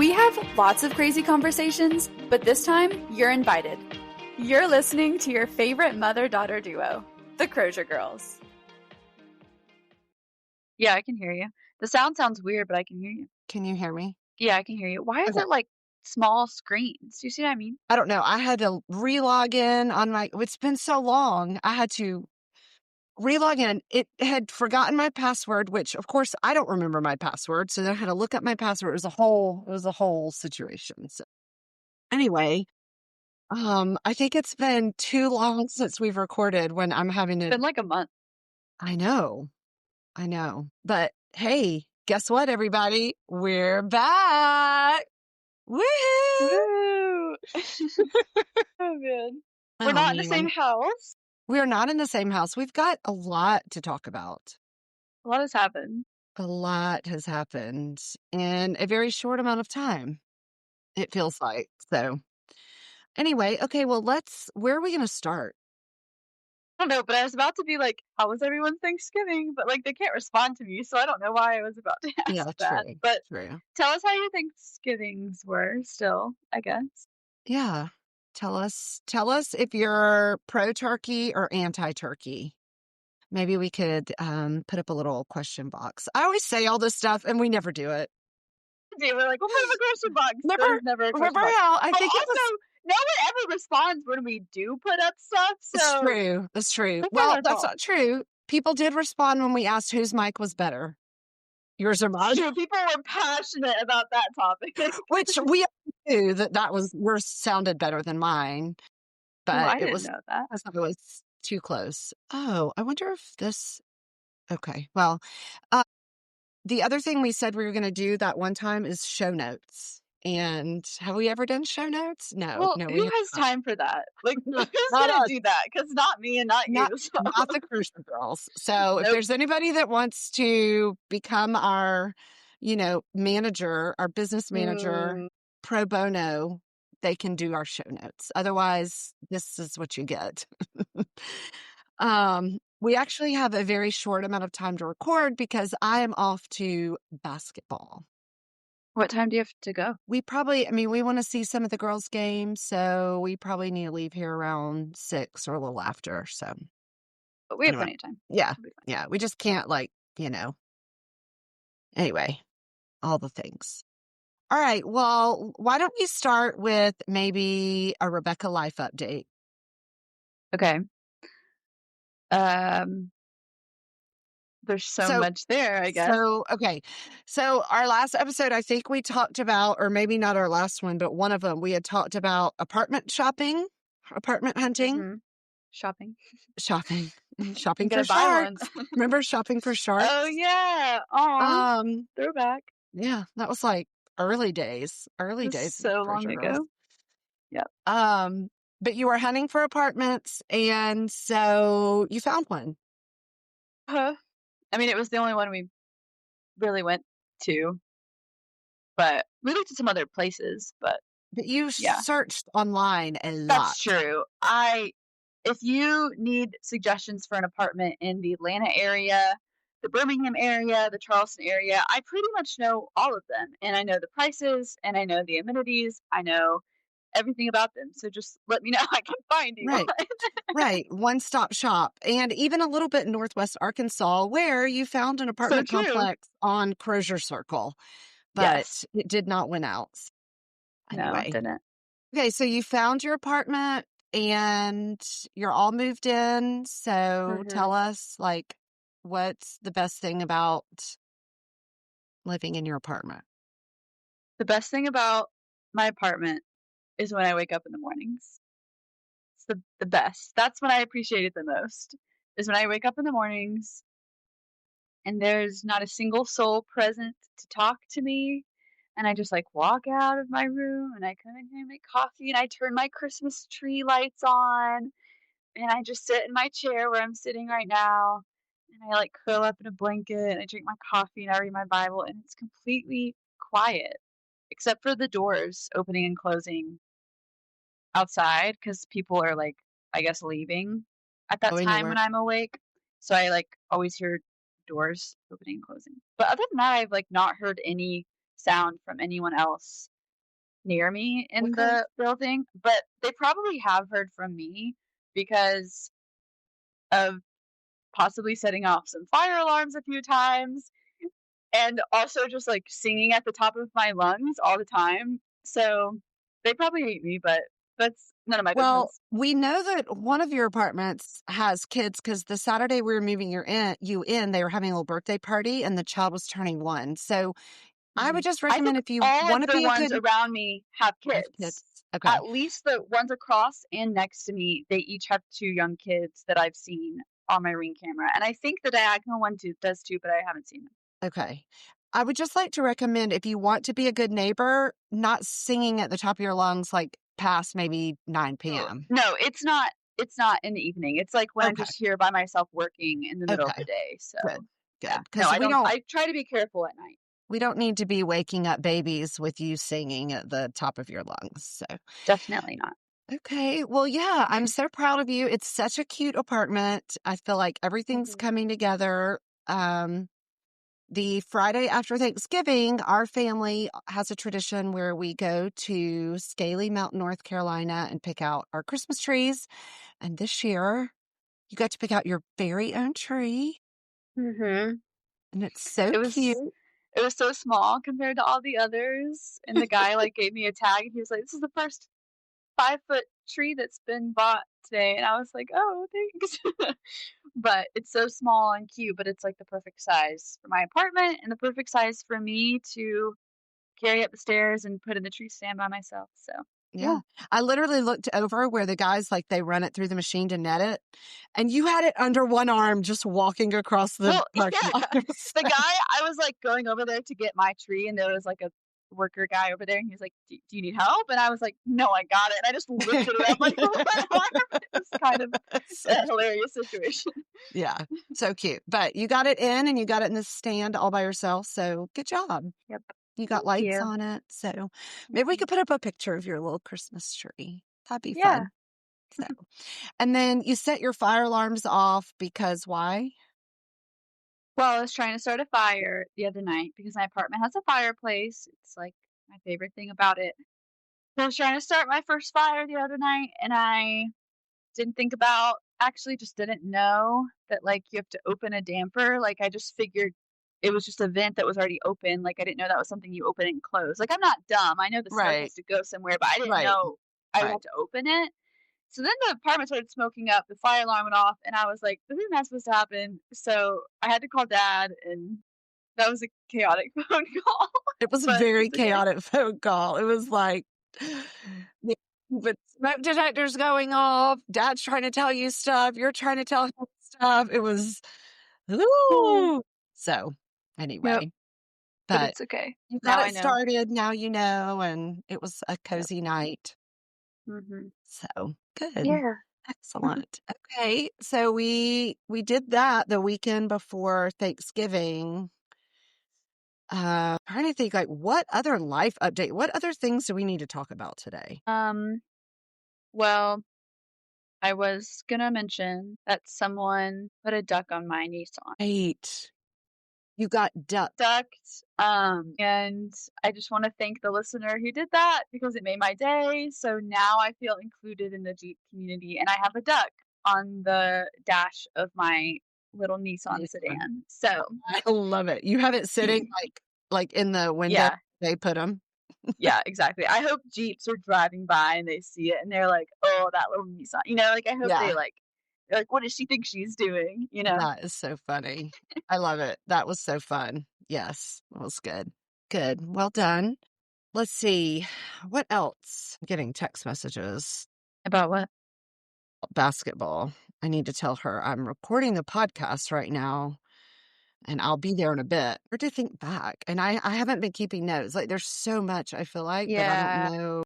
We have lots of crazy conversations, but this time you're invited. You're listening to your favorite mother-daughter duo, the Crozier Girls. Yeah, I can hear you. The sound sounds weird, but I can hear you. Can you hear me? Yeah, I can hear you. Why is Okay. it like small screens? Do you see what I mean? I don't know. I had to re-log in on it's been so long. I had to re-log in. It had forgotten my password, which of course I don't remember my password. So then I had to look up my password. It was a whole situation. So anyway, I think it's been too long since we've recorded when I'm having It's to. been like a month. I know. But hey, guess what, everybody? We're back. Woohoo! Woo! Oh, man. We're Oh, not in the same man. house. We are not in the same house. We've got a lot to talk about. A lot has happened. A lot has happened in a very short amount of time, it feels like. So, anyway, okay, well, where are we going to start? I don't know, but I was about to be like, how was everyone's Thanksgiving? But like, they can't respond to me, so I don't know why I was about to ask Yeah, that. true. But True. tell us how your Thanksgivings were still, I guess. Yeah. Tell us if you're pro turkey or anti turkey. Maybe we could put up a little question box. I always say all this stuff and we never do it. We're like, we'll put up a question box. Remember, There's never a question remember box. how I But think it was. also, no one ever responds when we do put up stuff. It's So true. That's true. that's Well, our that's fault. not true. People did respond when we asked whose mic was better, yours or mine. True. People were passionate about that topic. Which we knew that was yours sounded better than mine, Oh, but I it didn't was know that. because it was too close. Oh, I wonder if this. Okay, well, uh, the other thing we said we were going to do that one time is show notes. And have we ever done show notes? No, Well, we who have has not. time for that? Like, who's Not gonna us. do that? Because not me and not Not you. So. not the Cruiser Girls. So if Nope. there's anybody that wants to become our, manager, our business manager, Mm, pro bono, they can do our show notes. Otherwise, this is what you get. We actually have a very short amount of time to record because I am off to basketball. what time do you have to go? We want to see some of the girls' games, so we probably need to leave here around 6 or a little after. So But we have anyway, plenty of time. yeah, We'll be fine. yeah, we just can't anyway, all the things. All right, well, why don't we start with maybe a Rebecca life update? Okay. There's so much there, I guess. Okay. So our last episode, I think we talked about, or maybe not our last one, but one of them, we had talked about apartment hunting. Mm-hmm. Shopping For gonna buy one. sharks. Remember shopping for sharks? Oh yeah. Aw. Um, Throwback. yeah, that was like early days It was of so long Treasure Girls. ago. Yep. But you were hunting for apartments, and so you found one. Huh. I mean, it was the only one we really went to, but we looked at some other places, but But you yeah, searched online a lot. that's true. If you need suggestions for an apartment in the Atlanta area, the Birmingham area, the Charleston area, I pretty much know all of them, and I know the prices, and I know the amenities, I know everything about them. So just let me know. I can find you Right. one. Right. One-stop shop. And even a little bit in Northwest Arkansas where you found an So apartment true. complex on Crozier Circle, but Yes. it did not win out. No, it Anyway. didn't. Okay, so you found your apartment and you're all moved in. So tell us, what's the best thing about living in your apartment? The best thing about my apartment is when I wake up in the mornings. It's the best. That's when I appreciate it the most. Is when I wake up in the mornings and there's not a single soul present to talk to me. And I just like walk out of my room and I come in here and make coffee and I turn my Christmas tree lights on and I just sit in my chair where I'm sitting right now and I like curl up in a blanket and I drink my coffee and I read my Bible and it's completely quiet except for the doors opening and closing outside because people are like, I guess, leaving at that Going to time when work? I'm awake. So I like always hear doors opening and closing. But other than that, I've like not heard any sound from anyone else near me in Okay. the building, but they probably have heard from me because of possibly setting off some fire alarms a few times and also just, like, singing at the top of my lungs all the time. So, they probably hate me, but that's none of my Well, business. we know that one of your apartments has kids because the Saturday we were moving you in, they were having a little birthday party and the child was turning 1. So I would Mhm. just I think recommend if you all want of to the be a ones good around me have have kids. kids. Okay. At least the ones across and next to me, they each have 2 young kids that I've seen on my Ring camera, and I think the diagonal one too does too, but I haven't seen them. Okay. I would just like to recommend if you want to be a good neighbor, not singing at the top of your lungs like past maybe 9 Oh, p.m. no, it's not in the evening. It's, like, when I'm Okay. just here by myself working in the middle of the Okay. day, so, Good. yeah. Good. No, Because I try to be careful at night. we don't need to be waking up babies with you singing at the top of your lungs. So, Definitely not. okay. Well, yeah, I'm so proud of you. It's such a cute apartment. I feel like everything's Mhm. coming together. Um, the Friday after Thanksgiving, our family has a tradition where we go to Scaly Mountain, North Carolina, and pick out our Christmas trees. And this year, you got to pick out your very own tree, Mhm. and it's so It cute. was it was so small compared to all the others, and the guy, like, gave me a tag, and he was like, "This is the first 5-foot tree that's been bought today," and I was like, "Oh, thanks." But it's so small and cute, but it's, like, the perfect size for my apartment and the perfect size for me to carry up the stairs and put in the tree stand by myself, so, yeah. Yeah. I literally looked over where the guys, like, they run it through the machine to net it, and you had it under one arm just walking across the Well, parking yeah, lot. It was the so guy I was, like, going over there to get my tree, and there was, like, a worker guy over there, and he was like, Do you need help?" And I was like, "No, I got it," and I just lifted it up like a one arm. It was kind of so a hilarious situation. yeah, so cute. But you got it in and you got it in the stand all by yourself, so good job. Yep. You got Thank lights you. on it, so maybe we Mhm. could put up a picture of your little Christmas tree. That'd be Yeah. fun. So and then you set your fire alarms off because why? Well, I was trying to start a fire the other night because my apartment has a fireplace. It's, like, my favorite thing about it. So I was trying to start my first fire the other night, and I didn't think about actually just didn't know that, like, you have to open a damper, like, I just figured it was just a vent that was already open, like, I didn't know that was something you open and close. Like, I'm not dumb, I know the smoke Right, has to go somewhere, but I didn't right, know I would right. have to open it. So then the apartment started smoking up, the fire alarm went off, and I was like, "This is not supposed to happen." So I had to call dad, and that was a chaotic phone call, It was a but very it's okay. chaotic phone call. It was like, yeah, but smoke detectors going off, dad's trying to tell you stuff, you're trying to tell him stuff. It was, Oh. ooh. So, Yep, anyway, but but it's okay. you got Now I it know. started, now you know, and it was a Yep. cozy night. Mhm. So, good. Yeah. Excellent. Okay, so we did that the weekend before Thanksgiving. Trying to think, like, what other life update, what other things do we need to talk about today? Um, well, I was gonna mention that someone put a duck on my Nissan. Right. You got duck. Ducked, and I just wanna thank the listener who did that because it made my day, so now I feel included in the Jeep community, and I have a duck on the dash of my little Nissan sedan, so I love it. You have it sitting, like, in the window yeah, they put them. yeah, exactly. I hope Jeeps are driving by and they see it and they're like, "Oh, that little Nissan," like, I hope Yeah, they're like, "What does she think she's doing?" You know? that is so funny. I love it. That was so fun. Yes, that was good. Good. Well done. Let's see. What else? I'm getting text messages. About what? Basketball. I need to tell her I'm recording the podcast right now and I'll be there in a bit. Or to think back. And I haven't been keeping notes. Like there's so much I feel like that I don't Yeah. know.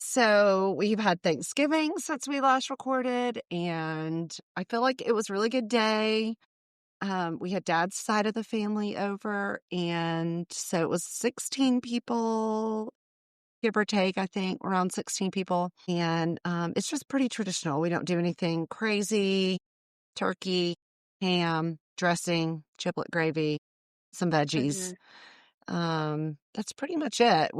So we've had Thanksgiving since we last recorded, and I feel like it was a really good day. We had dad's side of the family over, and so it was 16 people, give or take, I think, around 16 people. And it's just pretty traditional. We don't do anything crazy. Turkey, ham, dressing, chiplet gravy, some veggies. Mhm. That's pretty much it.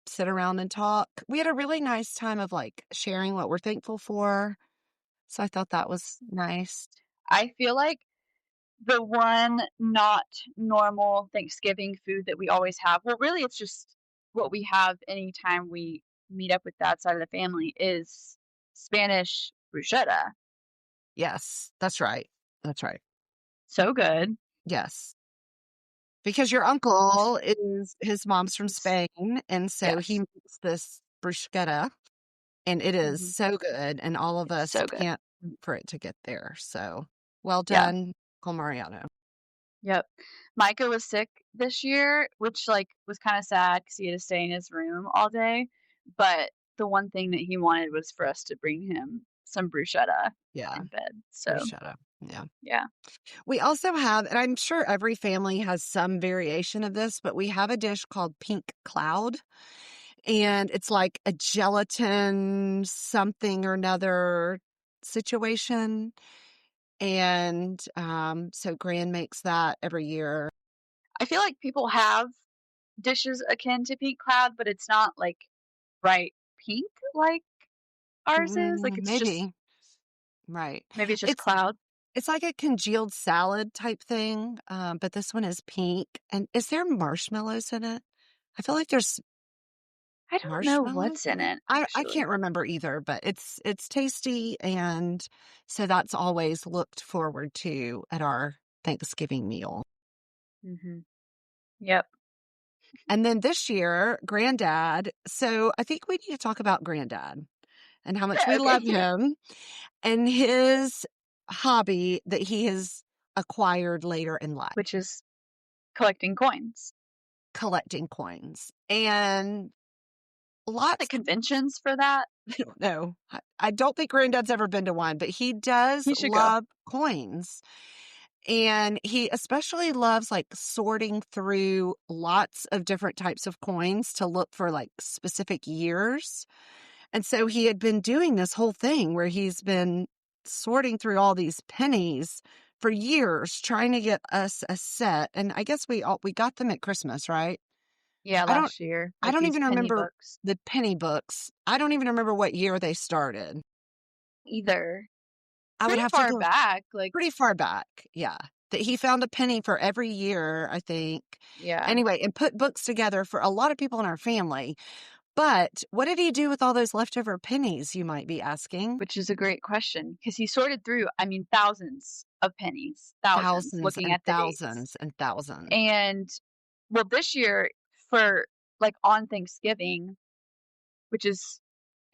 sit around and talk. We had a really nice time of like sharing what we're thankful for. So I thought that was nice. I feel like the one not normal Thanksgiving food that we always have, well, really, it's just what we have anytime we meet up with that side of the family is Spanish bruschetta. Yes, that's right. That's right. So good. Yes. Because your uncle is his mom's from He's Spain, and so he yes. makes this bruschetta, and it is Mhm. so good, and all of It's us so good. can't wait for it to get there. So well Yeah. done, Uncle Mariano. Yep. Micah was sick this year, which, like, was kinda sad because he had to stay in his room all day, but the one thing that he wanted was for us to bring him some bruschetta Yeah, in bed, so, bruschetta. Yeah. yeah. We also have, and I'm sure every family has some variation of this, but we have a dish called pink cloud. And it's like a gelatin something or another situation. And so Gran makes that every year. I feel like people have dishes akin to pink cloud, but it's not, like, bright pink like ours is, like, it's just Maybe. Right. maybe it's just It's cloud. it's like a congealed salad type thing, but this one is pink. And is there marshmallows in it? I feel like there's I don't know marshmallows what's in in it. it, I actually. can't remember either, but it's tasty, and so that's always looked forward to at our Thanksgiving meal. Mhm. Yep. And then this year, Granddad, so I think we need to talk about Granddad and how much we Okay. love him and his hobby that he has acquired later in life, Which is collecting coins. collecting coins. And The lots conventions for that, I don't know. I don't think Granddad's ever been to one, but he does you should go. love coins. And he especially loves like sorting through lots of different types of coins to look for like specific years. And so he had been doing this whole thing where he's been sorting through all these pennies for years trying to get us a set. And I guess we got them at Christmas, right? Yeah, I don't last year, I like don't these even penny remember books. the penny books. I don't even remember what year they started. Either. I would Pretty have to far go back, like pretty far back, yeah. That he found a penny for every year, I think. yeah, Anyway, and put books together for a lot of people in our family. But what did he do with all those leftover pennies, you might be asking? which is a great question because he sorted through, I mean, thousands of pennies, thousands, Thousands looking and at the dates. thousands and thousands. And, well, this year for, like, on Thanksgiving, which is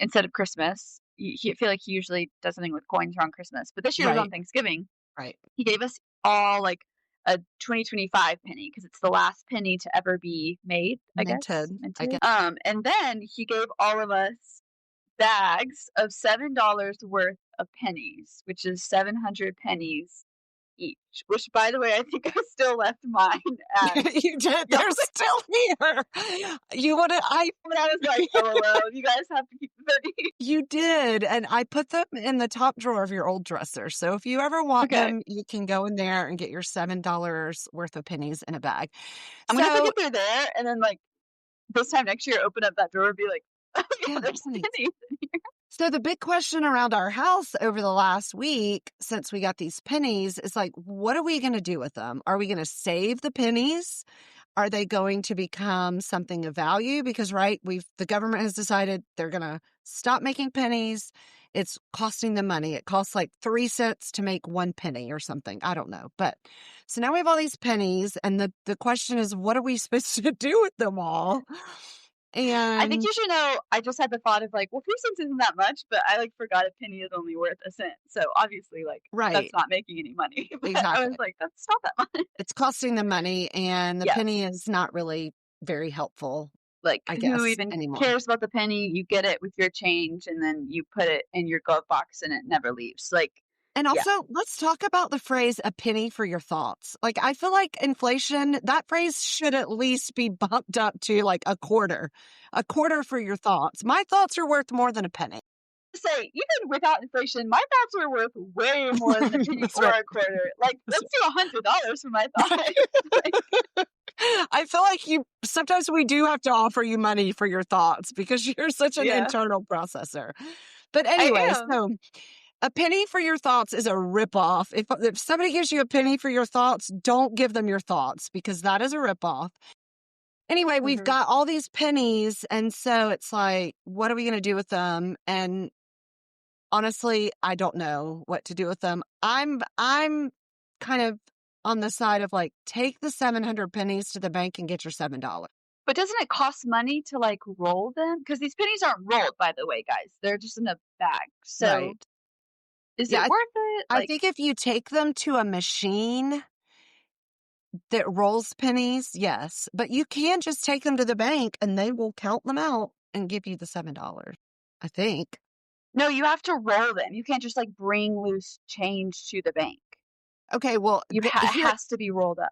instead of Christmas, I feel like he usually does something with coins around Christmas, but this year was on Right, Thanksgiving. right. He gave us all, like, a 2025 penny because it's the last penny to ever be made, I guess, Minted, I minted. guess. And then he gave all of us bags of $7 worth of pennies, which is 700 pennies each, which, by the way, I think I still left mine at You did. y'all. They're still here. You wanna I And I was like, LOL, you guys have to keep the pennies. You did, and I put them in the top drawer of your old dresser, so if you ever want Okay. them, you can go in there and get your $7 worth of pennies in a bag. I'm gonna So forget they're there, and then, like, this time next year, open up that drawer and be like, "Oh, yeah, yeah, there's pennies. pennies in here." So the big question around our house over the last week since we got these pennies is like, what are we gonna do with them? Are we gonna save the pennies? Are they going to become something of value? Because, right, the government has decided they're going to stop making pennies. It's costing them money. It costs like 3 cents to make 1 penny or something. I don't know. But so now we have all these pennies, and the question is, what are we supposed to do with them all? I think And you should know, I just had the thought of, like, well, 3 cents isn't that much, but I, like, forgot a penny is only worth a cent, so obviously, like, that's right, not making any money, but I was exactly. like, "That's not that much." It's costing them money, and the Yes. penny is not really very helpful, Like, I who guess, even anymore. cares about the penny? You get it with your change, and then you put it in your glove box, and it never leaves, like, And yeah. also, let's talk about the phrase "a penny for your thoughts." Like, I feel like inflation, that phrase should at least be bumped up to like a quarter for your thoughts. My thoughts are worth more than a penny. Say, even without inflation, my thoughts are worth way more than a penny That's or right. a quarter. Like, That's let's do $100 for my thoughts. right. Like, I feel like sometimes we do have to offer you money for your thoughts because you're such an Yeah, internal processor. But I anyway, am. so a penny for your thoughts is a ripoff. If somebody gives you a penny for your thoughts, don't give them your thoughts because that is a ripoff. Anyway, we've Mhm. got all these pennies, and so it's like, what are we going to do with them? And honestly, I don't know what to do with them. I'm kind of on the side of like, take the 700 pennies to the bank and get your $7. But doesn't it cost money to, like, roll them? Because these pennies aren't rolled, by the way, guys. They're just in a bag. So, Right. is Yeah, it worth it? I Like, think if you take them to a machine that rolls pennies, yes. But you can just take them to the bank and they will count them out and give you the $7, I think. no, you have to roll them. You can't just, like, bring loose change to the bank. Okay, well, It has to be rolled up.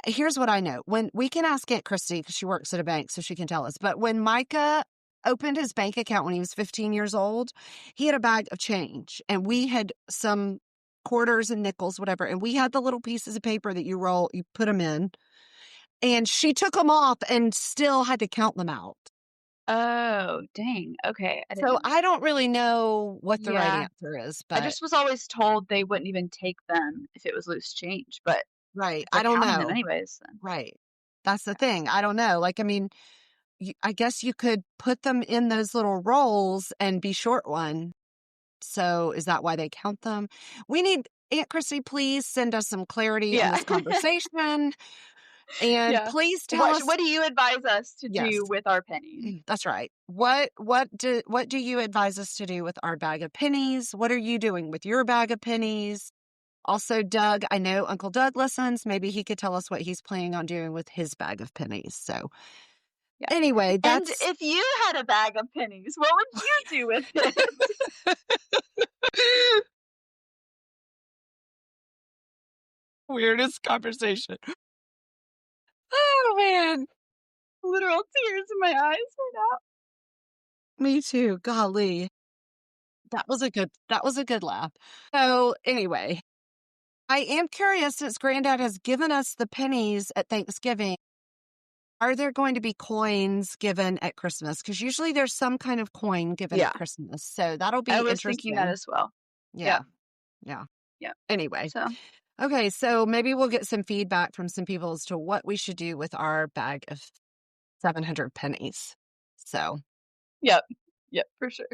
here's what I know. When we can ask Aunt Christy because she works at a bank, so she can tell us. But when Micah opened his bank account when he was 15 years old, he had a bag of change, and we had some quarters and nickels, whatever, and we had the little pieces of paper that you roll, you put them in, and she took them off and still had to count them out. Oh, dang. Okay, I didn't So know that. I don't really know what the right Yeah. answer is, I but just was always told they wouldn't even take them if it was loose change, but right, if they're I don't counting them know. anyways, then Right. That's the yeah. thing. I don't know. Like, I mean, I guess you could put them in those little rolls and be short one. So is that why they count them? We need Aunt Chrissy, please send us some clarity on Yeah. this conversation. And Yeah. please tell us, What do you advise us to yes, do with our pennies? that's right. What do you advise us to do with our bag of pennies? What are you doing with your bag of pennies? Also, Doug, I know Uncle Doug listens. Maybe he could tell us what he's planning on doing with his bag of pennies. So Yeah. anyway, And that's if you had a bag of pennies, what would you do with it? weirdest conversation. Oh man. Literal tears in my eyes right now. Me too. Golly. That was a good laugh. So anyway, I am curious since Granddad has given us the pennies at Thanksgiving, are there going to be coins given at Christmas? Because usually there's some kind of coin given at Yeah. Christmas. So that'll be I was thinking that interesting. as well. Yeah. Yeah. Yeah. Yeah. Anyway. So, Okay, so maybe we'll get some feedback from some people as to what we should do with our bag of 700 pennies. So, yep. Yep, for sure.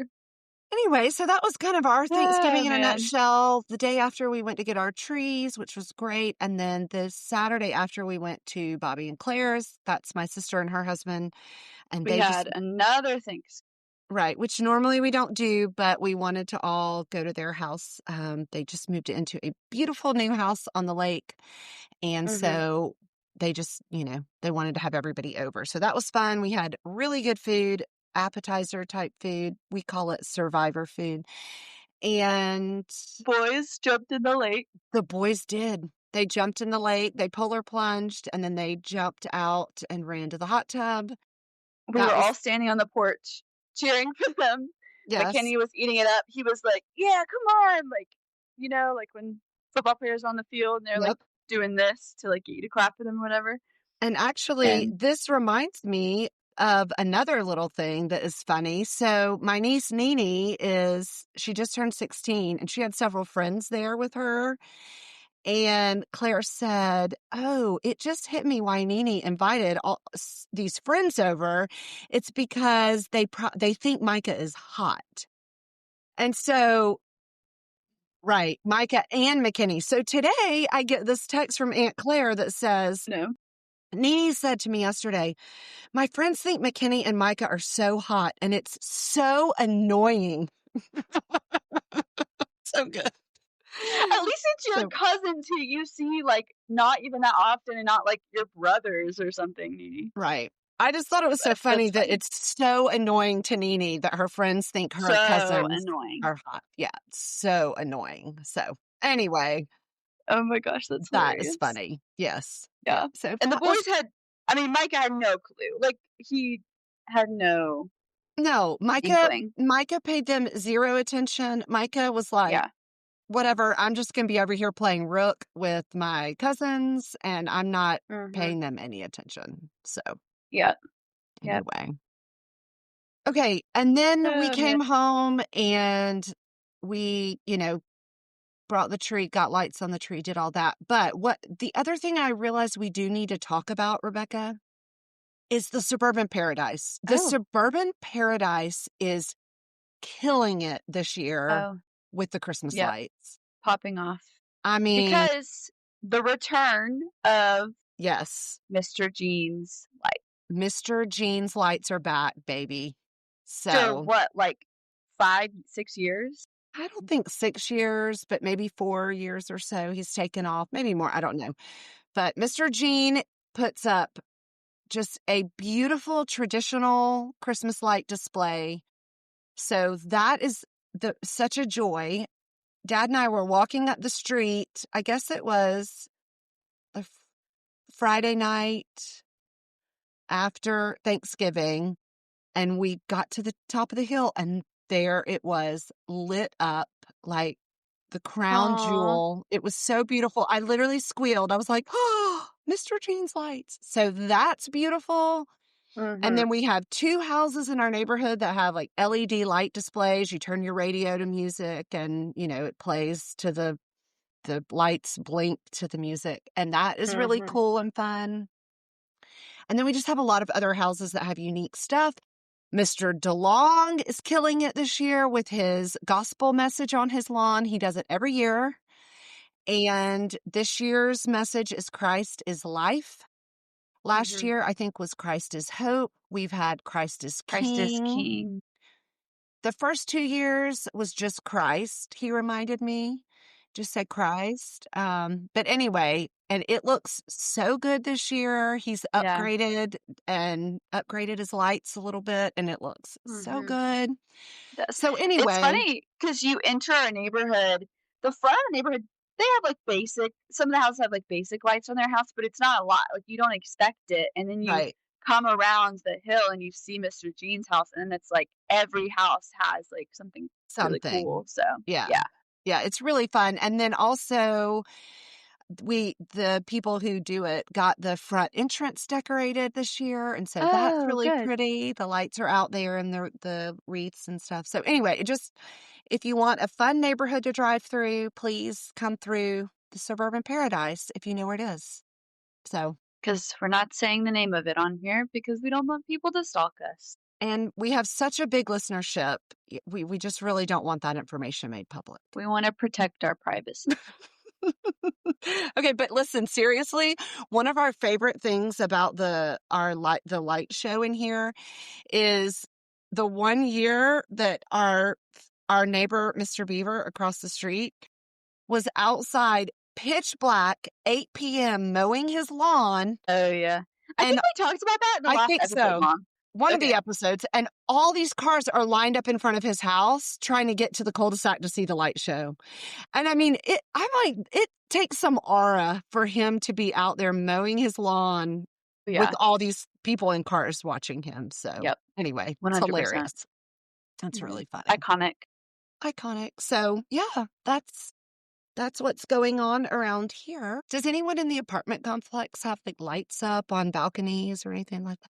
anyway, so that was kind of our Oh, Thanksgiving in a man. nutshell. The day after we went to get our trees, which was great. And then the Saturday after we went to Bobby and Claire's, that's my sister and her husband. And We they just, had another Thanksgiving. right, which normally we don't do, but we wanted to all go to their house. They just moved into a beautiful new house on the lake. And Mhm. so they just, they wanted to have everybody over. So that was fun. We had really good food, appetizer type food. We call it survivor food. And Boys jumped in the lake. the boys did. They jumped in the lake, they polar plunged, and then they jumped out and ran to the hot tub. We were That all was, standing on the porch cheering for them. yes. McKinney was eating it up. He was like, "Yeah, come on!" Like, like when football players are on the field and they're like Yep. doing this to like get you to clap for them or whatever. And actually, And this reminds me of another little thing that is funny. So, my niece Nene she just turned 16 and she had several friends there with her. And Claire said, "Oh, it just hit me why Nene invited all these friends over. It's because they think Micah is hot." And so, right, Micah and McKinney. So today I get this text from Aunt Claire that says, no, Nene said to me yesterday, "My friends think McKinney and Micah are so hot, and it's so annoying." So good. at least it's your So cousins who you see like not even that often and not like your brothers or something, Nene. right. I just thought it was so funny That's that funny. it's so annoying to Nene that her friends think her So cousins annoying. are hot. Yeah, so annoying. So anyway, Oh my gosh, that's that is hilarious. funny. Yes. Yeah. Yep. So And the that was boys had, I mean, Micah had no clue. Like he had no no, Micah inkling. Micah paid them zero attention. Micah was like, Yeah. whatever. I'm just going to be over here playing Rook with my cousins, and I'm not Mhm. paying them any attention. So, Yep. Yep. anyway. Okay. And then we Oh, man. came home and we, brought the tree, got lights on the tree, did all that. But what the other thing I realized we do need to talk about, Rebecca, is the suburban paradise. The Oh. suburban paradise is killing it this year Oh. with the Christmas Yep. lights. Popping off. I mean, Because the return of yes, Mr. Jean's light. Mr. Jean's lights are back, baby. After So what, like 5, 6 years? I don't think 6 years, but maybe 4 years or so he's taken off, maybe more. I don't know. But Mr. Jean puts up just a beautiful traditional Christmas light display. So that is such a joy. Dad and I were walking up the street. I guess it was a Friday night after Thanksgiving, and we got to the top of the hill, and there it was, lit up like the crown Aw. jewel. It was so beautiful. I literally squealed. I was like, oh, Mr. Jean's lights. So that's beautiful. And Mhm. then we have 2 houses in our neighborhood that have like LED light displays. You turn your radio to music and, it plays to the lights blink to the music. And that is really Mhm. cool and fun. And then we just have a lot of other houses that have unique stuff. Mr. DeLong is killing it this year with his gospel message on his lawn. He does it every year. And this year's message is Christ is life. Last Mhm. year, I think, was Christ is hope. We've had Christ is Christ is king. king. The first 2 years was just Christ, he reminded me. Just said Christ. But anyway, and it looks so good this year. He's Yeah. upgraded his lights a little bit, and it looks so Mhm. good. Does. So It's anyway, funny because you enter a neighborhood, the front of the neighborhood, they have, like, basic some of the houses have, like, basic lights on their house, but it's not a lot, like, you don't expect it, and then you right, come around the hill and you see Mr. Jean's house, and then it's like every house has, like, something really something. cool, so, Yeah. yeah. Yeah, it's really fun. And then also the people who do it got the front entrance decorated this year, and so that's Oh, really good. pretty. The lights are out there and the wreaths and stuff. So anyway, if you want a fun neighborhood to drive through, please come through the suburban paradise if you know where it is. So, Because 'Cause we're not saying the name of it on here because we don't want people to stalk us. and we have such a big listenership. We just really don't want that information made public. We wanna protect our privacy. Okay, but listen, seriously, one of our favorite things about the light show in here is the one year that our neighbor, Mr. Beaver, across the street, was outside pitch black, 8 p.m. mowing his lawn. Oh, yeah. I think And we talked about that in the I last think episode, so. Mom. One of the Okay. episodes, and all these cars are lined up in front of his house trying to get to the cul-de-sac to see the light show. And I mean, it takes some aura for him to be out there mowing his lawn with Yeah. all these people in cars watching him. So Yep. anyway, it's 100%. hilarious. That's Mhm. really funny. Iconic. Iconic. So yeah, that's what's going on around here. Does anyone in the apartment complex have like lights up on balconies or anything like that?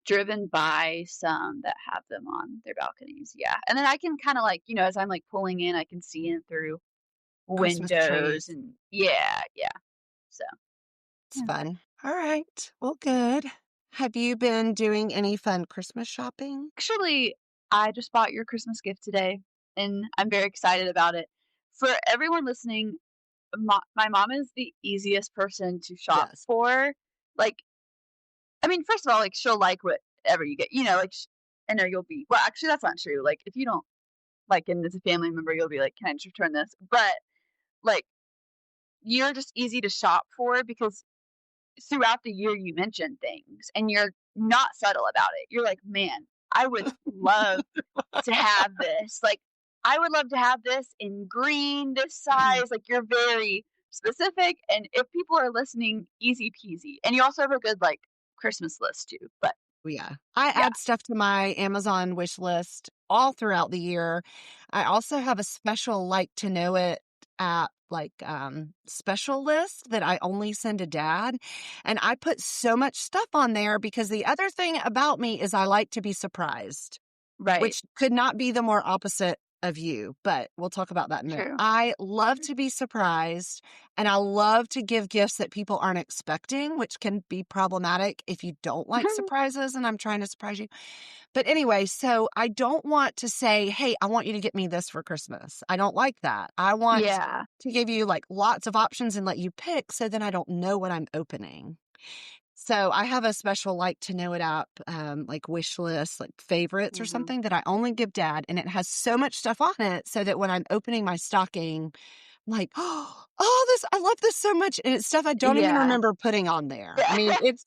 Driven by some that have them on their balconies, yeah. And then I can kinda, like, as I'm, like, pulling in, I can see in through Christmas windows trees. and yeah, yeah. So, It's yeah. fun. All right. Well, good. Have you been doing any fun Christmas shopping? Actually, I just bought your Christmas gift today, and I'm very excited about it. For everyone listening, my mom is the easiest person to shop Yes. for. Like, I mean, first of all, like, she'll like whatever you get, like, I know you'll be well, actually, that's not true. Like, if you don't like it and it's a family member, you'll be like, "Can I just return this?" But, like, you're just easy to shop for because throughout the year you mention things and you're not subtle about it. You're like, "Man, I would love to have this." Like, "I would love to have this in green, this size." Like, you're very specific, and if people are listening, easy peasy. And you also have a good, like, Christmas list too, but Yeah. I yeah. add stuff to my Amazon wish list all throughout the year. I also have a special like to know it app, like special list that I only send to Dad. And I put so much stuff on there because the other thing about me is I like to be surprised, Right. which could not be the more opposite of you, but we'll talk about that in a minute. True. I love to be surprised, and I love to give gifts that people aren't expecting, which can be problematic if you don't like surprises and I'm trying to surprise you. But anyway, so I don't want to say, hey, I want you to get me this for Christmas. I don't like that. I want Yeah. to give you like lots of options and let you pick so then I don't know what I'm opening. So I have a special like to know it app, like wish list, like favorites or Mhm. something that I only give Dad. And it has so much stuff on it so that when I'm opening my stocking, I'm like, oh, this, I love this so much. And it's stuff I don't even Yeah. remember putting on there. I mean, Yeah. it's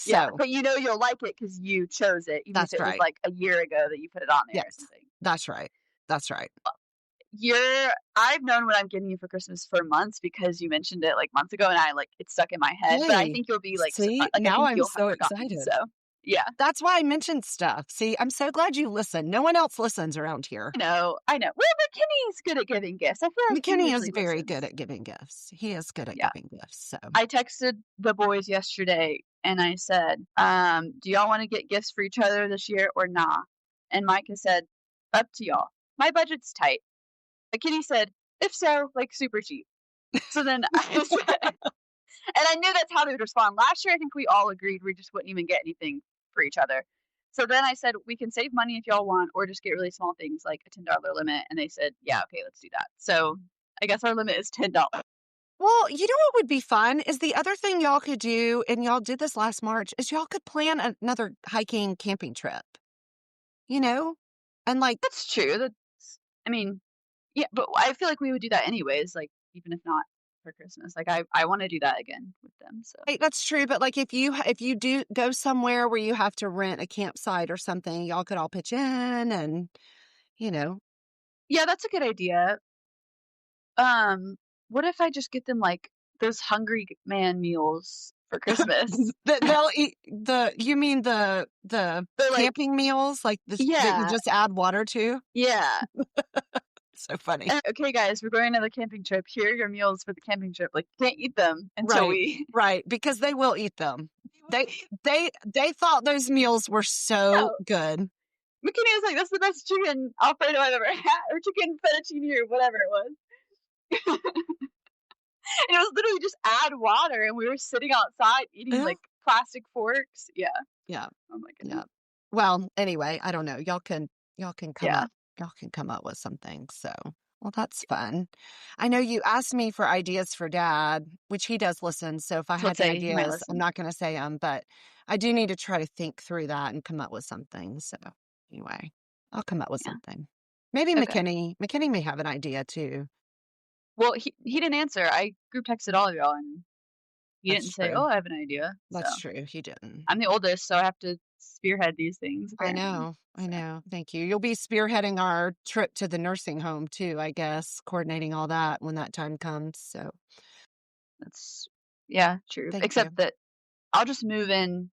Yeah, so but you know you'll like it because you chose it, even if that's it was, right. like, a year ago that you put it on there or Yes, something. that's right. That's right. I've known what I'm getting you for Christmas for months because you mentioned it, like, months ago, and it stuck in my head, but I Hey, think you'll be, see, like, I now think I'm you'll have so forgotten, so excited. yeah. That's why I mentioned stuff. See, I'm so glad you listen. No one else listens around here. I know. Well, McKinney's good at giving gifts. I feel like he McKinney is usually very good listens. at giving gifts. He is good at Yeah. giving gifts. So, I texted the boys yesterday, and I said, "Do y'all wanna get gifts for each other this year or nah?" And Micah said, "Up to y'all. My budget's tight." McKinney said, "If so, like, super cheap." So then I said, and I knew that's how they would respond. Last year, I think we all agreed we just wouldn't even get anything for each other. So then I said, "We can save money if y'all want, or just get really small things like a $10 limit." And they said, "Yeah, okay, let's do that." So I guess our limit is $10. well, you know what would be fun is the other thing y'all could do, and y'all did this last March, is y'all could plan another hiking camping trip, you know? And like, That's true. I mean, yeah, but I feel like we would do that anyways, like, even if not for Christmas. Like, I wanna do that again with them, so hey, that's true. But like, if you do go somewhere where you have to rent a campsite or something, y'all could all pitch in and, you know, yeah, that's a good idea. Um, what if I just get them, like, those Hungry Man meals for Christmas? that they'll eat you mean the They're like camping meals, like this that you yeah, just add water to? yeah. So funny. And, "Okay, guys, we're going on a camping trip. Here are your meals for the camping trip." Like, can't eat them until Right, we right, because they will eat them. They thought those meals were so no. good. McKinney was like, "That's the best chicken Alfredo I've ever had," or chicken fettuccine or whatever it was. And it was literally just add water, and we were sitting outside eating, Yeah, like, plastic forks. Yeah. yeah, Oh my yeah. goodness. Well, anyway, I don't know. Yeah. Y'all can come up with something. So, well, that's fun. I know you asked me for ideas for Dad, which he does listen. So if I So let's had the say he might ideas, I'm listen. not going to say them, but I do need to try to think through that and come up with something. So anyway, I'll come up with Yeah. something. Maybe Okay. McKinney may have an idea too. Well, he didn't answer. I group texted all of y'all, and he That's didn't say, true. "Oh, I have an idea." So, That's true. He didn't. I'm the oldest, so I have to spearhead these things I apparently. know. I So, know. Thank you. You'll be spearheading our trip to the nursing home too, I guess, coordinating all that when that time comes. So that's yeah, true. thank you. Except that I'll just move in.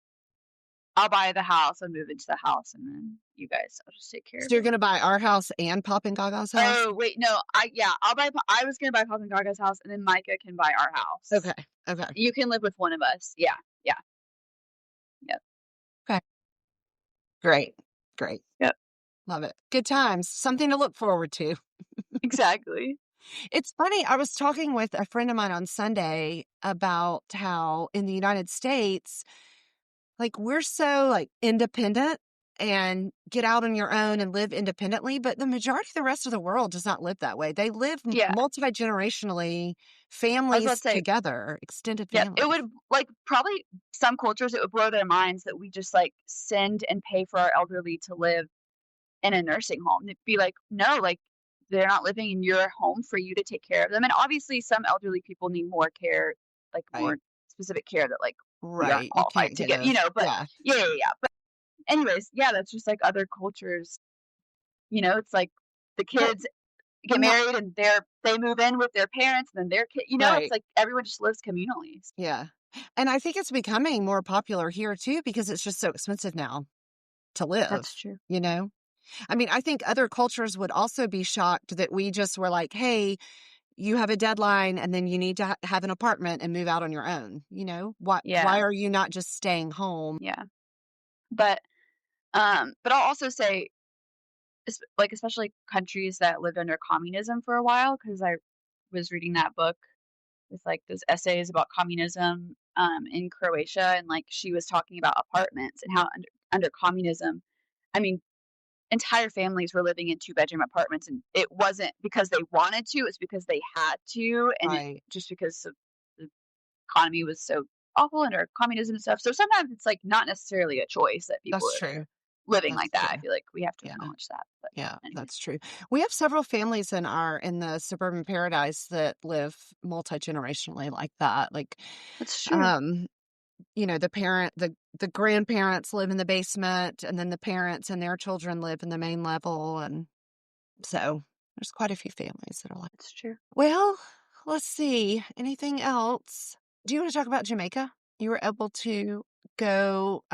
I'll buy the house and move into the house, and then you guys, I'll just take care So of you're it. gonna buy our house and Pop and Gaga's house? Oh, wait, no, I was gonna buy Pop and Gaga's house, and then Micah can buy our house. Okay. Okay. You can live with one of us. Yeah, yeah, yep, Okay. Great. Great. yep, Love it. Good times. Something to look forward to. exactly. It's funny. I was talking with a friend of mine on Sunday about how in the United States, like we're so like independent and get out on your own and live independently, but the majority of the rest of the world does not live that way. They live Yeah, multi-generationally, I was about families to say, together, extended yep, it families. would, like, probably some cultures, it would blow their minds that we just, like, send and pay for our elderly to live in a nursing home. They'd be like, "No, like, they're not living in your home for you to take care of them." And obviously, some elderly people need more care, like, more Right. specific care that, like, we aren't Right. You qualified can't to give. get, but Yeah. yeah, yeah, yeah. But anyways, yeah, that's just like other cultures, it's like the Well, kids get I'm not married and they move in with their parents and then their kid, it's right. like everyone just lives communally. Yeah. And I think it's becoming more popular here too because it's just so expensive now to live, That's true. you know? I mean, I think other cultures would also be shocked that we just were like, "Hey, you have a deadline and then you need to have an apartment and move out on your own." You know? Why Yeah, are you not just staying home? yeah. But, but I'll also say, like, especially countries that lived under communism for a while, because I was reading that book with, like, those essays about communism, in Croatia, and, like, she was talking about apartments and how under communism, I mean, entire families were living in two-bedroom apartments, and it wasn't because they wanted to, it's because they had to, and it Right. just because of the economy was so awful under communism and stuff. So sometimes it's, like, not necessarily a choice that people That's are true. living That's like that. I true. feel like we have to Yeah. acknowledge that, but Yeah, anyway, that's true. We have several families in the suburban paradise that live multi-generationally like that. Like, that's true. um, the grandparents live in the basement, and then the parents and their children live in the main level, and so there's quite a few families that are like. It's true. Well, let's see. Anything else? Do you want to talk about Jamaica? You were able to go,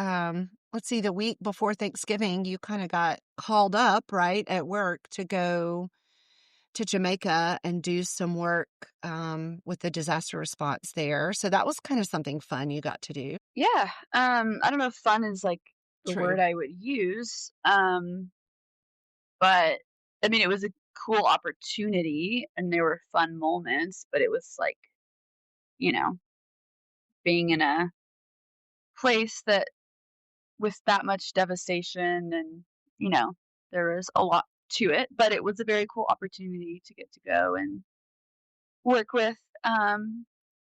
let's see, the week before Thanksgiving, you kind of got called up, right, at work to go to Jamaica and do some work with the disaster response there. So that was kind of something fun you got to do. Yeah, I don't know if fun is, like, the True. word I would use, but, I mean, it was a cool opportunity, and there were fun moments, but it was, like, you know, being in a place that with that much devastation and, you know, there was a lot to it, but it was a very cool opportunity to get to go and work with,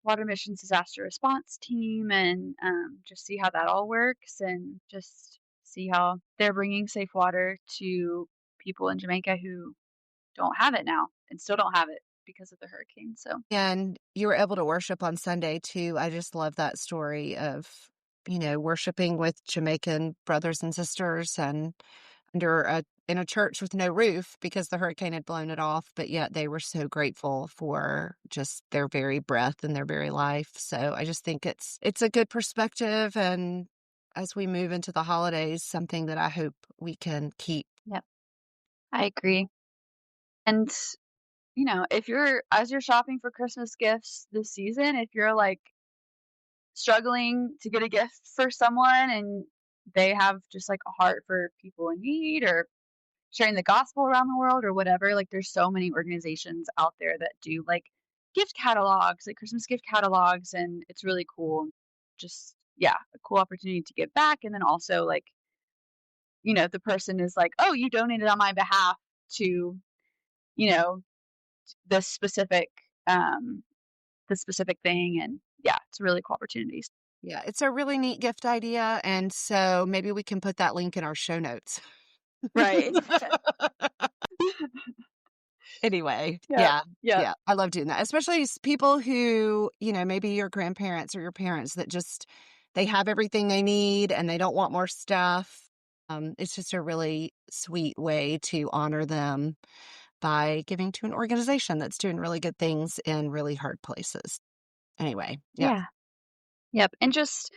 Water Missions Disaster Response Team and, just see how that all works and just see how they're bringing safe water to people in Jamaica who don't have it now and still don't have it because of the hurricane, so And you were able to worship on Sunday too. I just love that story of, worshiping with Jamaican brothers and sisters and in a church with no roof because the hurricane had blown it off, but yet they were so grateful for just their very breath and their very life. So I just think it's a good perspective, and as we move into the holidays, something that I hope we can keep. yep, I agree, and, if you're as you're shopping for Christmas gifts this season, if you're, like, struggling to get a gift for someone and they have just, like, a heart for people in need or sharing the gospel around the world or whatever, like, there's so many organizations out there that do, like, gift catalogs, like Christmas gift catalogs, and it's really cool. Just yeah, a cool opportunity to give back, and then also, like, the person is like, "Oh, you donated on my behalf to, you know, this specific, um this specific thing," and yeah, it's a really cool opportunities. Yeah, it's a really neat gift idea, and so maybe we can put that link in our show notes. Right. Anyway, Yep, yeah, yep. yeah, I love doing that, especially people who, maybe your grandparents or your parents that just they have everything they need and they don't want more stuff. It's just a really sweet way to honor them by giving to an organization that's doing really good things in really hard places. Anyway, yeah, Yeah. Yep, and just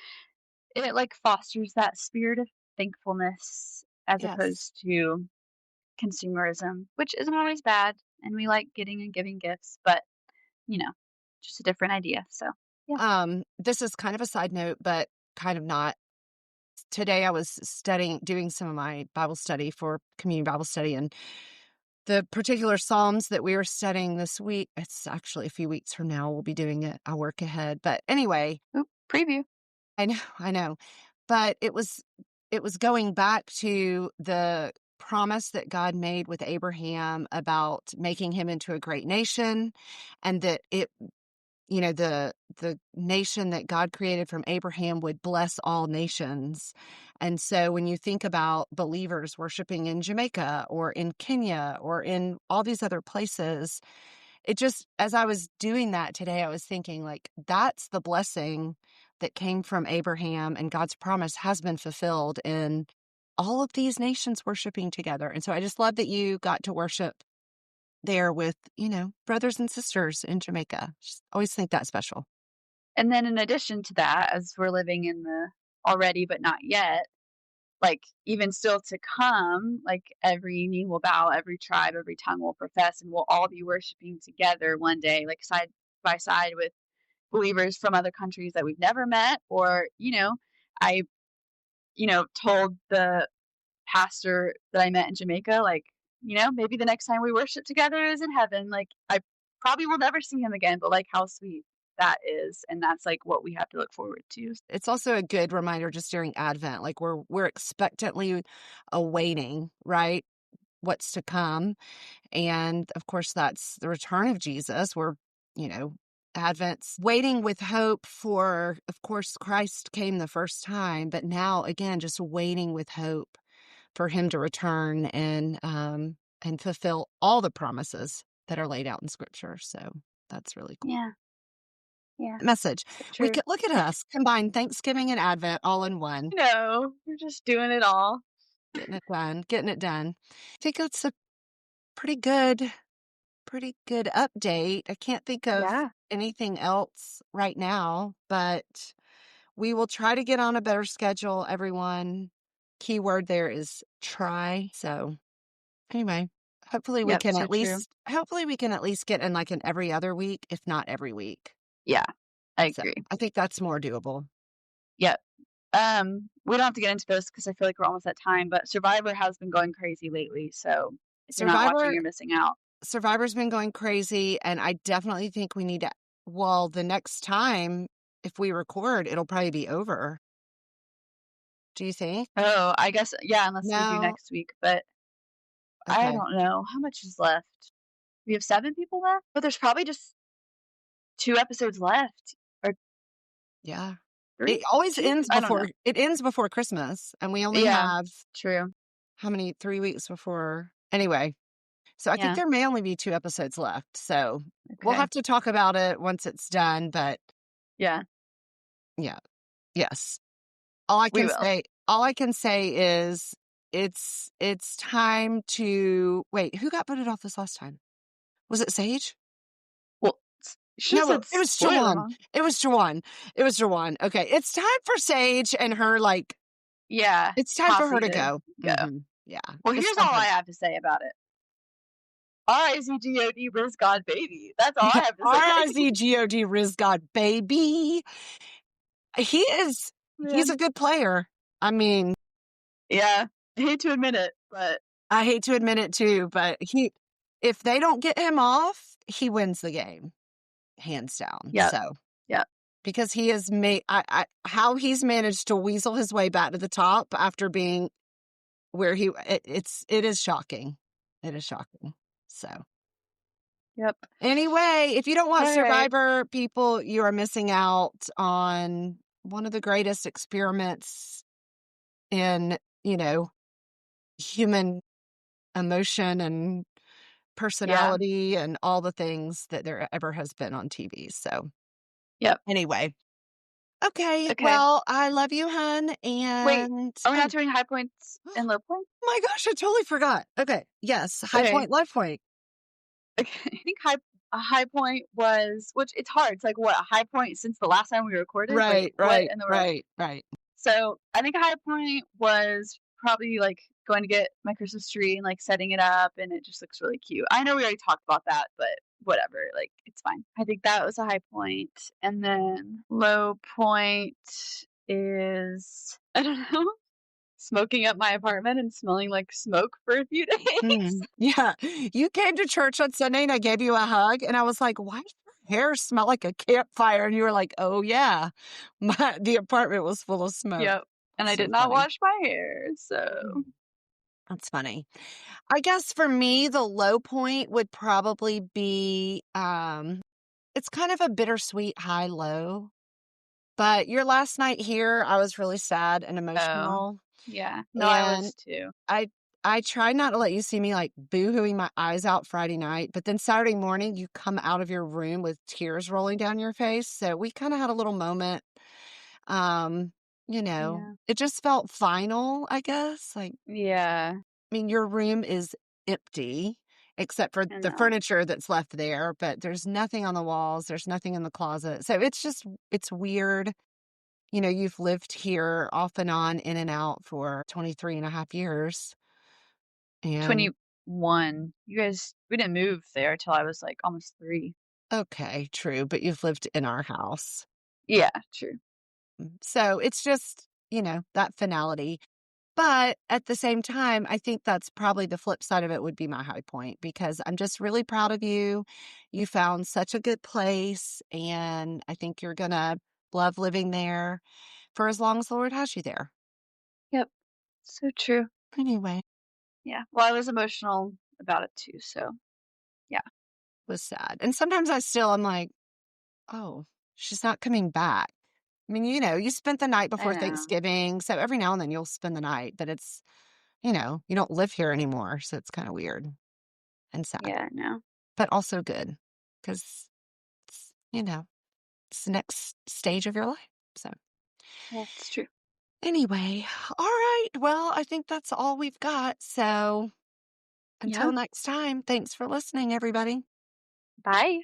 it, like, fosters that spirit of thankfulness as yes. opposed to consumerism, which isn't always bad, and we like getting and giving gifts, but, you know, just a different idea, so, yeah. This is kind of a side note, but kind of not. Today I was doing some of my Bible study for community Bible study, and the particular Psalms that we were studying this week, it's actually a few weeks from now, we'll be doing it. I'll work ahead. But anyway, Oop, preview. I know, I know. But it was going back to the promise that God made with Abraham about making him into a great nation, and that the nation that God created from Abraham would bless all nations. And so when you think about believers worshiping in Jamaica or in Kenya or in all these other places, it just as I was doing that today, I was thinking like that's the blessing that came from Abraham, and God's promise has been fulfilled in all of these nations worshiping together. And so I just love that you got to worship there with, brothers and sisters in Jamaica. Just always think that special. And then in addition to that, as we're living in the already but not yet, like, even still to come, like, every knee will bow, every tribe, every tongue will profess, and we'll all be worshiping together one day, like, side by side with believers from other countries that we've never met. Or, I, told the pastor that I met in Jamaica, like, maybe the next time we worship together is in heaven. Like, I probably will never see him again, but like how sweet that is. And that's like what we have to look forward to. It's also a good reminder just during Advent, like we're expectantly awaiting, right? What's to come. And of course, that's the return of Jesus. We're, you know, Advent's waiting with hope for, of course, Christ came the first time, but now again, just waiting with hope for him to return and fulfill all the promises that are laid out in Scripture. So that's really cool. Yeah. Yeah. Message. So We true. could look at us combine Thanksgiving and Advent all in one. No, we're just doing it all. Getting it done. Getting it done. I think it's a pretty good update. I can't think of Yeah. anything else right now, but we will try to get on a better schedule, everyone. Keyword there is try. So anyway, Yep. So true. hopefully we can at least get in like an every other week, if not every week. Yeah. I So agree. I think that's more doable. Yep. We don't have to get into those because I feel like we're almost at time, but Survivor has been going crazy lately. So if you're not watching, Survivor you're missing out. Survivor's been going crazy, and I definitely think we need to, well, the next time, if we record, it'll probably be over. Do you think? Oh, I guess, yeah, unless we do No? next week, but I Okay. don't know. How much is left? We have 7 people left? But there's probably just 2 episodes left, or Yeah. 3? 2? I don't know. It ends before Christmas, and we only Yeah, have true. how many 3 weeks before anyway, so I think Yeah, there may only be 2 episodes left, so we'll okay. have to talk about it once it's done, but Yeah, yeah. Yes. we will. All I can say is it's time to wait, who got voted off this last time? Was it Sage? Well, you should have No, said it was spoiler, Jawan. Mom. It was Jawan. It was Jawan. Okay, it's time for Sage and her, like, Yeah, it's time for her posse to to go. go. Yeah, Well, it's here's time all for I have to say about it. R-I-Z-G-O-D, Riz God baby. That's all I have to say. R-I-Z-G-O-D Rizgod, baby. He's a Man. good player. I mean, Yeah, I hate to admit it, but I hate to admit it too, but if they don't get him off, he wins the game, hands down. yep, So, yep, because he has made, how he's managed to weasel his way back to the top after being where it is shocking. It is shocking. So, yep. anyway, if you don't watch Alright. Survivor, people, you are missing out on one of the greatest experiments in, human emotion and Yeah, personality and all the things that there ever has been on TV. So, yep. anyway, okay. Okay. Well, I love you, hun. Wait, And are we not oh, doing high points and low points? my gosh, I totally forgot. Okay. Yes. High Okay. point, low point. Okay, I think a high point was, which it's hard. It's like, what, a high point since the last time we recorded? Like, Right, what right, in the world? right, right. So, I think a high point was probably, like, going to get my Christmas tree and, like, setting it up, and it just looks really cute. I know we already talked about that, but whatever, like, it's fine. I think that was a high point, and then low point is, I don't know, smoking up my apartment and smelling like smoke for a few days. Yeah. You came to church on Sunday and I gave you a hug and I was like, why does your hair smell like a campfire? And you were like, oh yeah, the apartment was full of smoke. Yep, and I So did not funny. wash my hair, so That's funny. I guess for me, the low point would probably be, it's kind of a bittersweet high low, but your last night here, I was really sad and oh, emotional. yeah. No, I And was too. I I tried not to let you see me, like, boohooing my eyes out Friday night, but then Saturday morning, you come out of your room with tears rolling down your face, so we kinda had a little moment. Um, Yeah. it just felt final, I guess, like, Yeah, I mean, your room is empty except for I the know. furniture that's left there, but there's nothing on the walls, there's nothing in the closet, so it's weird. you've lived here off and on, in and out for 23 and a half years. And 21. You guys we didn't move there till I was, like, almost 3. okay, true, but you've lived in our house. Yeah, true. So it's just, that finality. But at the same time, I think that's probably the flip side of it would be my high point because I'm just really proud of you. You found such a good place, and I think you're going to love living there for as long as the Lord has you there. Yep. So true. Anyway, Yeah. Well, I was emotional about it too, so yeah. it was sad. And sometimes I'm like, oh, she's not coming back. I mean, you spent the night I before know. Thanksgiving. So every now and then you'll spend the night, but you don't live here anymore. So it's kind of weird and sad, Yeah, I know. but also good because, it's the next stage of your life. So, That's true. anyway, all right. Well, I think that's all we've got. So, Yeah. until next time, thanks for listening, everybody. Bye.